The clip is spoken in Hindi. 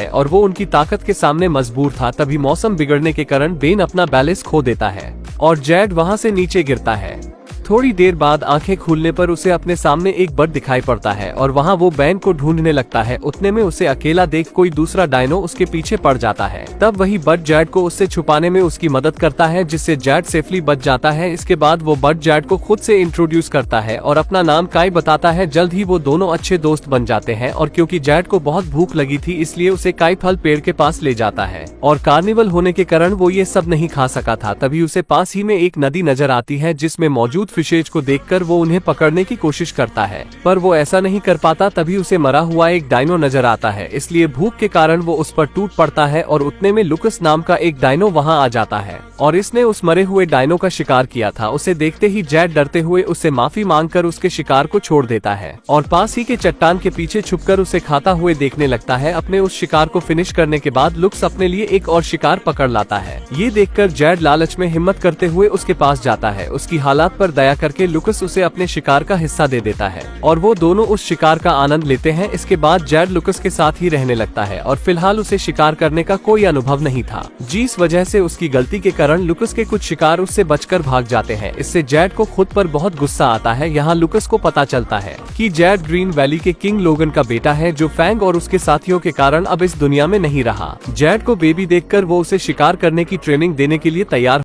और वो उनकी ताकत के सामने मजबूर था। तभी मौसम बिगड़ने के कारण बेन अपना बैलेंस खो देता है और जेड वहां से नीचे गिरता है। थोड़ी देर बाद आंखें खुलने पर उसे अपने सामने एक बर्ड दिखाई पड़ता है और वहां वो बेन को ढूंढने लगता है। उतने में उसे अकेला देख कोई दूसरा डायनो उसके पीछे पड़ जाता है। तब वही बर्ड जेड को उससे छुपाने में उसकी मदद करता है, जिससे जेड सेफली बच जाता है। इसके बाद वो बर्ड जेड को खुद से इंट्रोड्यूस करता है और अपना नाम काई बताता है। जल्द ही वो दोनों अच्छे दोस्त बन जाते हैं और क्योंकि जेड को बहुत भूख लगी थी इसलिए उसे काई फल पेड़ के पास ले जाता है और कार्निवल होने के कारण वो ये सब नहीं खा सका था। तभी उसे पास ही में एक नदी नजर आती है जिसमें मौजूद फिशेज को देखकर वो उन्हें पकड़ने की कोशिश करता है, पर वो ऐसा नहीं कर पाता। तभी उसे मरा हुआ एक डायनो नजर आता है, इसलिए भूख के कारण वो उस पर टूट पड़ता है और उतने में लुकस नाम का एक डायनो वहां आ जाता है और इसने उस मरे हुए डायनो का शिकार किया था। उसे देखते ही जेड डरते हुए उससे माफी मांगकर उसके शिकार को छोड़ देता है और पास ही के चट्टान के पीछे छुपकर उसे खाता हुए देखने लगता है। अपने उस शिकार को फिनिश करने के बाद लुक्स अपने लिए एक और शिकार पकड़ लाता है। ये देखकर जेड लालच में हिम्मत करते हुए उसके पास जाता है। उसकी हालात पर दया करके लुकस उसे अपने शिकार का हिस्सा दे देता है और वो दोनों उस शिकार का आनंद लेते हैं। इसके बाद जेड लुकस के साथ ही रहने लगता है और फिलहाल उसे शिकार करने का कोई अनुभव नहीं था, जिस वजह से उसकी गलती के कारण लुकस के कुछ शिकार उससे बचकर भाग जाते हैं। इससे जेड को खुद पर बहुत गुस्सा आता है। यहाँ लुकस को पता चलता है कि जेड ग्रीन वैली के किंग लोगन का बेटा है, जो फैंग और उसके साथियों के कारण अब इस दुनिया में नहीं रहा। जेड को बेबी देखकर वो उसे शिकार करने की ट्रेनिंग देने के लिए तैयार